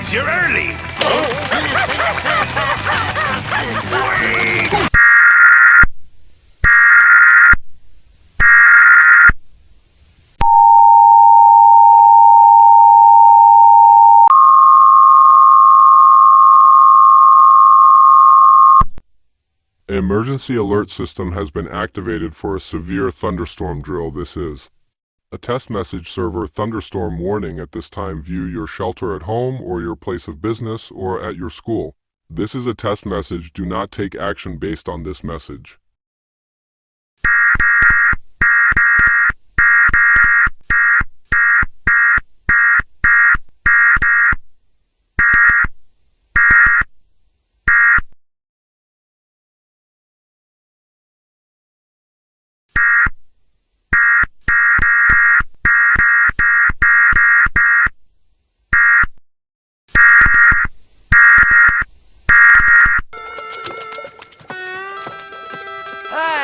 Boys, you're early! Wait! An emergency alert system has been activated for a severe thunderstorm drill. This is a test message server thunderstorm warning. At this time, view your shelter at home or your place of business or at your school. This is a test message. Do not take action based on this message.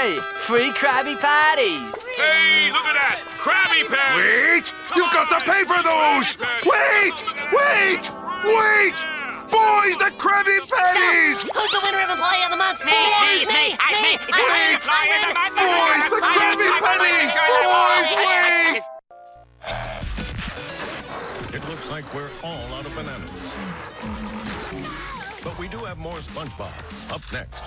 Hey, free Krabby Patties! Hey, look at that! Krabby Patty! Wait! You've got to pay for those! Wait! Wait! Wait! Boys, the Krabby Patties! Who's the winner of Employee of the Month? Me! Boys, the Krabby Patties! Boys, wait! It looks like we're all out of bananas. But we do have more SpongeBob up next.